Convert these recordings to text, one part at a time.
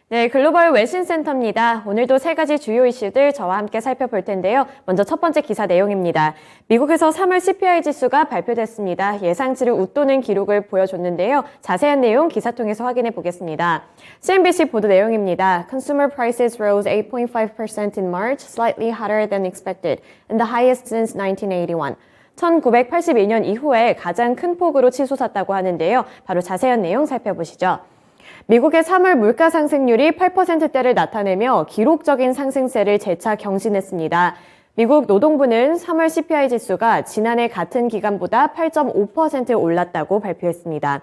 네, 글로벌 외신센터입니다. 오늘도 세 가지 주요 이슈들 저와 함께 살펴볼 텐데요. 먼저 첫 번째 기사 내용입니다. 미국에서 3월 CPI 지수가 발표됐습니다. 예상치를 웃도는 기록을 보여줬는데요. 자세한 내용 기사 통해서 확인해 보겠습니다. CNBC 보도 내용입니다. Consumer prices rose 8.5% in March, slightly hotter than expected, and the highest since 1981. 1981년 이후에 가장 큰 폭으로 치솟았다고 하는데요. 바로 자세한 내용 살펴보시죠. 미국의 3월 물가 상승률이 8%대를 나타내며 기록적인 상승세를 재차 경신했습니다. 미국 노동부는 3월 CPI 지수가 지난해 같은 기간보다 8.5% 올랐다고 발표했습니다.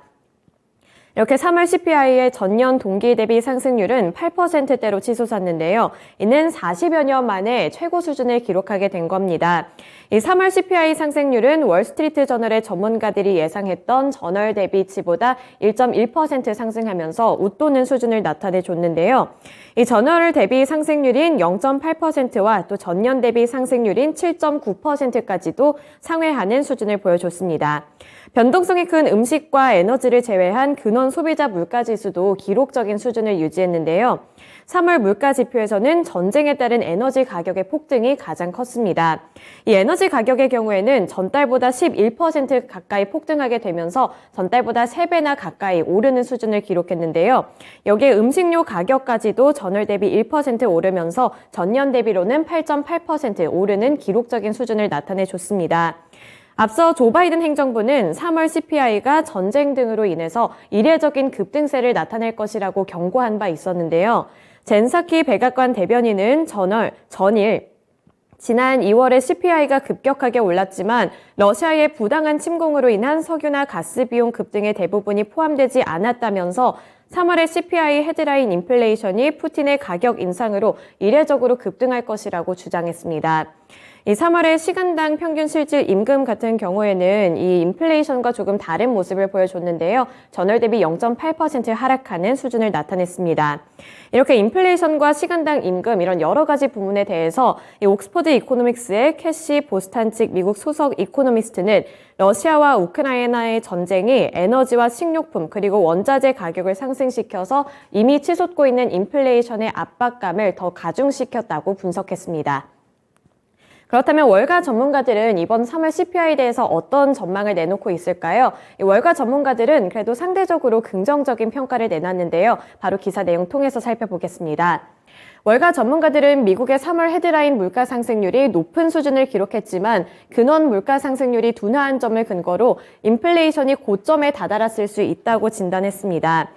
이렇게 3월 CPI의 전년 동기 대비 상승률은 8%대로 치솟았는데요. 이는 40여 년 만에 최고 수준을 기록하게 된 겁니다. 이 3월 CPI 상승률은 월스트리트 저널의 전문가들이 예상했던 전월 대비치보다 1.1% 상승하면서 웃도는 수준을 나타내줬는데요. 이 전월 대비 상승률인 0.8%와 또 전년 대비 상승률인 7.9%까지도 상회하는 수준을 보여줬습니다. 변동성이 큰 음식과 에너지를 제외한 근원 소비자 물가지수도 기록적인 수준을 유지했는데요. 3월 물가 지표에서는 전쟁에 따른 에너지 가격의 폭등이 가장 컸습니다. 이 에너지 가격의 경우에는 전달보다 11% 가까이 폭등하게 되면서 전달보다 3배나 가까이 오르는 수준을 기록했는데요. 여기에 음식료 가격까지도 전월 대비 1% 오르면서 전년 대비로는 8.8% 오르는 기록적인 수준을 나타내줬습니다. 앞서 조 바이든 행정부는 3월 CPI가 전쟁 등으로 인해서 이례적인 급등세를 나타낼 것이라고 경고한 바 있었는데요. 젠 사키 백악관 대변인은 전일 지난 2월에 CPI가 급격하게 올랐지만 러시아의 부당한 침공으로 인한 석유나 가스 비용 급등의 대부분이 포함되지 않았다면서 3월의 CPI 헤드라인 인플레이션이 푸틴의 가격 인상으로 이례적으로 급등할 것이라고 주장했습니다. 이 3월의 시간당 평균 실질 임금 같은 경우에는 이 인플레이션과 조금 다른 모습을 보여줬는데요. 전월 대비 0.8% 하락하는 수준을 나타냈습니다. 이렇게 인플레이션과 시간당 임금 이런 여러 가지 부분에 대해서 이 옥스퍼드 이코노믹스의 캐시 보스탄칙 미국 소속 이코노미스트는 러시아와 우크라이나의 전쟁이 에너지와 식료품 그리고 원자재 가격을 상승시켜서 이미 치솟고 있는 인플레이션의 압박감을 더 가중시켰다고 분석했습니다. 그렇다면 월가 전문가들은 이번 3월 CPI에 대해서 어떤 전망을 내놓고 있을까요? 이 월가 전문가들은 그래도 상대적으로 긍정적인 평가를 내놨는데요. 바로 기사 내용 통해서 살펴보겠습니다. 월가 전문가들은 미국의 3월 헤드라인 물가 상승률이 높은 수준을 기록했지만 근원 물가 상승률이 둔화한 점을 근거로 인플레이션이 고점에 다다랐을 수 있다고 진단했습니다.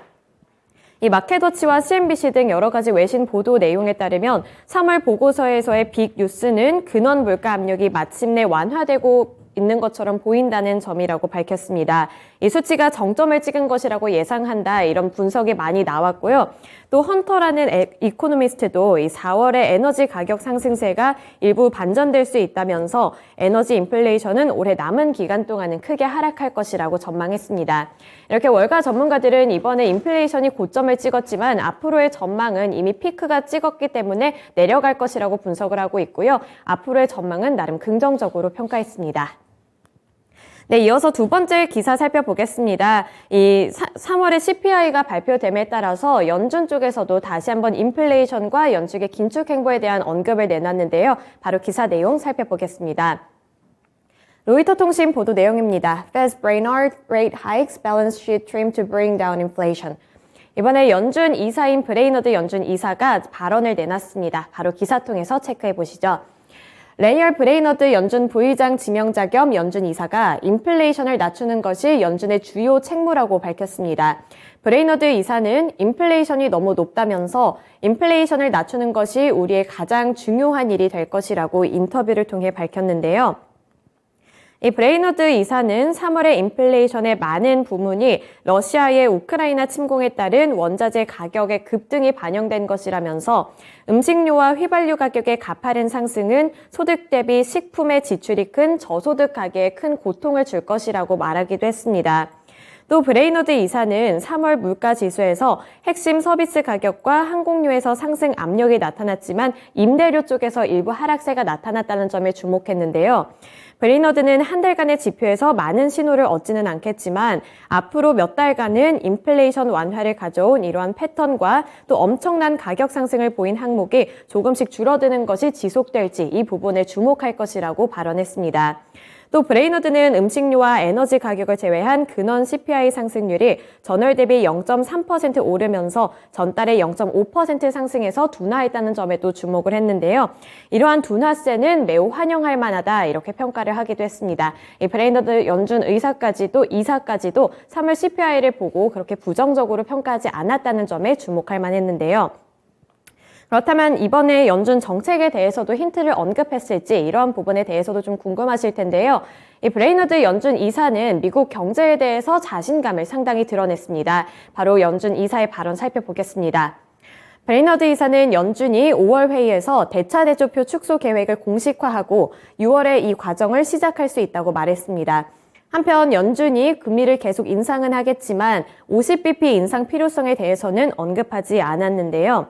이 마켓워치와 CNBC 등 여러 가지 외신 보도 내용에 따르면 3월 보고서에서의 빅 뉴스는 근원 물가 압력이 마침내 완화되고 있는 것처럼 보인다는 점이라고 밝혔습니다. 이 수치가 정점을 찍은 것이라고 예상한다 이런 분석이 많이 나왔고요. 또 헌터라는 이코노미스트도 이 4월의 에너지 가격 상승세가 일부 반전될 수 있다면서 에너지 인플레이션은 올해 남은 기간 동안은 크게 하락할 것이라고 전망했습니다. 이렇게 월가 전문가들은 이번에 인플레이션이 고점을 찍었지만 앞으로의 전망은 이미 피크가 찍었기 때문에 내려갈 것이라고 분석을 하고 있고요. 앞으로의 전망은 나름 긍정적으로 평가했습니다. 네, 이어서 두 번째 기사 살펴보겠습니다. 이 3월에 CPI가 발표됨에 따라서 연준 쪽에서도 다시 한번 인플레이션과 연축의 긴축 행보에 대한 언급을 내놨는데요. 바로 기사 내용 살펴보겠습니다. 로이터 통신 보도 내용입니다. Fed's Brainard rate hikes balance sheet trim to bring down inflation. 이번에 연준 이사인 브레이너드 연준 이사가 발언을 내놨습니다. 바로 기사 통해서 체크해 보시죠. 레니얼 브레이너드 연준 부의장 지명자 겸 연준 이사가 인플레이션을 낮추는 것이 연준의 주요 책무라고 밝혔습니다. 브레이너드 이사는 인플레이션이 너무 높다면서 인플레이션을 낮추는 것이 우리의 가장 중요한 일이 될 것이라고 인터뷰를 통해 밝혔는데요. 이 브레이너드 이사는 3월의 인플레이션의 많은 부분이 러시아의 우크라이나 침공에 따른 원자재 가격의 급등이 반영된 것이라면서 음식료와 휘발유 가격의 가파른 상승은 소득 대비 식품의 지출이 큰 저소득 가게에 큰 고통을 줄 것이라고 말하기도 했습니다. 또 브레이너드 이사는 3월 물가 지수에서 핵심 서비스 가격과 항공료에서 상승 압력이 나타났지만 임대료 쪽에서 일부 하락세가 나타났다는 점에 주목했는데요. 브레이너드는 한 달간의 지표에서 많은 신호를 얻지는 않겠지만 앞으로 몇 달간은 인플레이션 완화를 가져온 이러한 패턴과 또 엄청난 가격 상승을 보인 항목이 조금씩 줄어드는 것이 지속될지 이 부분에 주목할 것이라고 발언했습니다. 또 브레이너드는 음식료와 에너지 가격을 제외한 근원 CPI 상승률이 전월 대비 0.3% 오르면서 전달에 0.5% 상승해서 둔화했다는 점에도 주목을 했는데요. 이러한 둔화세는 매우 환영할 만하다 이렇게 평가를 하기도 했습니다. 이 브레이너드 연준 이사까지도 3월 CPI를 보고 그렇게 부정적으로 평가하지 않았다는 점에 주목할 만했는데요. 그렇다면 이번에 연준 정책에 대해서도 힌트를 언급했을지 이러한 부분에 대해서도 좀 궁금하실 텐데요. 이 브레이너드 연준 이사는 미국 경제에 대해서 자신감을 상당히 드러냈습니다. 바로 연준 이사의 발언 살펴보겠습니다. 브레이너드 이사는 연준이 5월 회의에서 대차 대조표 축소 계획을 공식화하고 6월에 이 과정을 시작할 수 있다고 말했습니다. 한편 연준이 금리를 계속 인상은 하겠지만 50bp 인상 필요성에 대해서는 언급하지 않았는데요.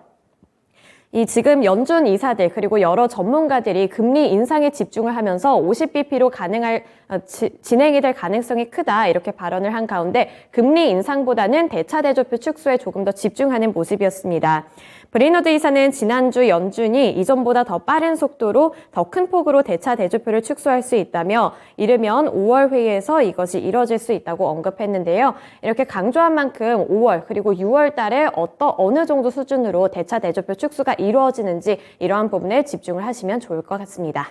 지금 연준 이사들 그리고 여러 전문가들이 금리 인상에 집중을 하면서 50bp로 진행이 될 가능성이 크다 이렇게 발언을 한 가운데 금리 인상보다는 대차 대조표 축소에 조금 더 집중하는 모습이었습니다. 브레이너드 이사는 지난주 연준이 이전보다 더 빠른 속도로 더 큰 폭으로 대차 대조표를 축소할 수 있다며 이르면 5월 회의에서 이것이 이뤄질 수 있다고 언급했는데요. 이렇게 강조한 만큼 5월 그리고 6월 달에 어느 정도 수준으로 대차 대조표 축소가 이루어지는지 이러한 부분에 집중을 하시면 좋을 것 같습니다.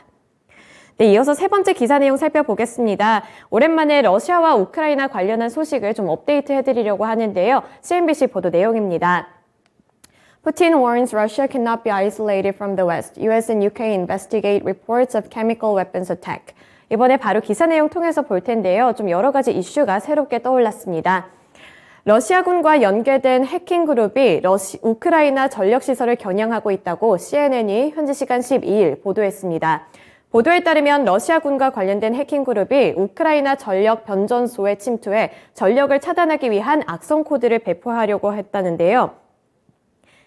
네, 이어서 세 번째 기사 내용 살펴보겠습니다. 오랜만에 러시아와 우크라이나 관련한 소식을 좀 업데이트 해드리려고 하는데요. CNBC 보도 내용입니다. Putin warns Russia cannot be isolated from the West. US and UK investigate reports of chemical weapons attack. 이번에 바로 기사 내용 통해서 볼 텐데요. 좀 여러 가지 이슈가 새롭게 떠올랐습니다. 러시아군과 연계된 해킹 그룹이 우크라이나 전력시설을 겨냥하고 있다고 CNN이 현지 시간 12일 보도했습니다. 보도에 따르면 러시아군과 관련된 해킹 그룹이 우크라이나 전력 변전소에 침투해 전력을 차단하기 위한 악성 코드를 배포하려고 했다는데요.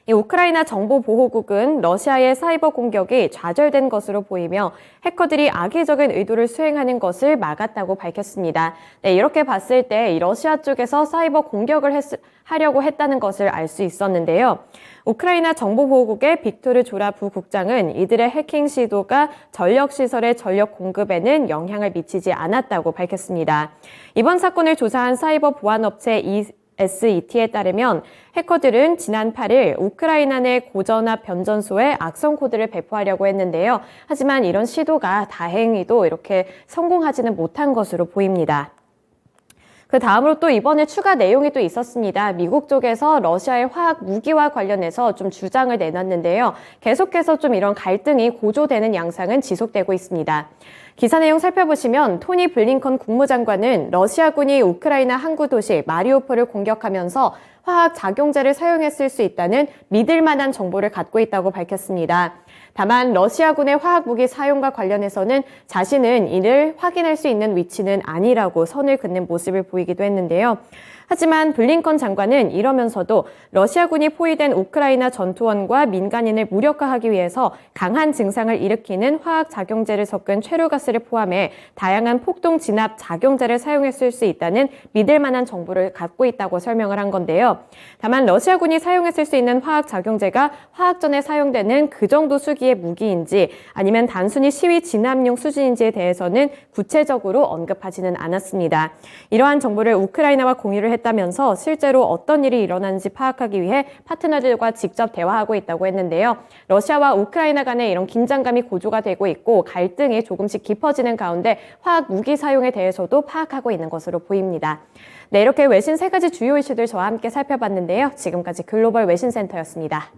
이 우크라이나 정보보호국은 러시아의 사이버 공격이 좌절된 것으로 보이며 해커들이 악의적인 의도를 수행하는 것을 막았다고 밝혔습니다. 네, 이렇게 봤을 때 이 러시아 쪽에서 사이버 공격을 하려고 했다는 것을 알 수 있었는데요. 우크라이나 정보보호국의 빅토르 조라 부국장은 이들의 해킹 시도가 전력시설의 전력 공급에는 영향을 미치지 않았다고 밝혔습니다. 이번 사건을 조사한 사이버 보안업체 SET에 따르면 해커들은 지난 8일 우크라이나 내 고전압 변전소에 악성 코드를 배포하려고 했는데요. 하지만 이런 시도가 다행히도 이렇게 성공하지는 못한 것으로 보입니다. 그 다음으로 또 이번에 추가 내용이 또 있었습니다. 미국 쪽에서 러시아의 화학 무기와 관련해서 좀 주장을 내놨는데요. 계속해서 좀 이런 갈등이 고조되는 양상은 지속되고 있습니다. 기사 내용 살펴보시면 토니 블링컨 국무장관은 러시아군이 우크라이나 항구 도시 마리우폴을 공격하면서 화학 작용제를 사용했을 수 있다는 믿을 만한 정보를 갖고 있다고 밝혔습니다. 다만 러시아군의 화학무기 사용과 관련해서는 자신은 이를 확인할 수 있는 위치는 아니라고 선을 긋는 모습을 보이기도 했는데요. 하지만 블링컨 장관은 이러면서도 러시아군이 포위된 우크라이나 전투원과 민간인을 무력화하기 위해서 강한 증상을 일으키는 화학작용제를 섞은 최루가스를 포함해 다양한 폭동 진압 작용제를 사용했을 수 있다는 믿을 만한 정보를 갖고 있다고 설명을 한 건데요. 다만 러시아군이 사용했을 수 있는 화학작용제가 화학전에 사용되는 그 정도 수기의 무기인지 아니면 단순히 시위 진압용 수준인지에 대해서는 구체적으로 언급하지는 않았습니다. 이러한 정보를 우크라이나와 공유를 했다면서 실제로 어떤 일이 일어나는지 파악하기 위해 파트너들과 직접 대화하고 있다고 했는데요. 러시아와 우크라이나 간의 이런 긴장감이 고조가 되고 있고 갈등이 조금씩 깊어지는 가운데 화학 무기 사용에 대해서도 파악하고 있는 것으로 보입니다. 네, 이렇게 외신 세 가지 주요 이슈들 저와 함께 살펴봤는데요. 지금까지 글로벌 외신센터였습니다.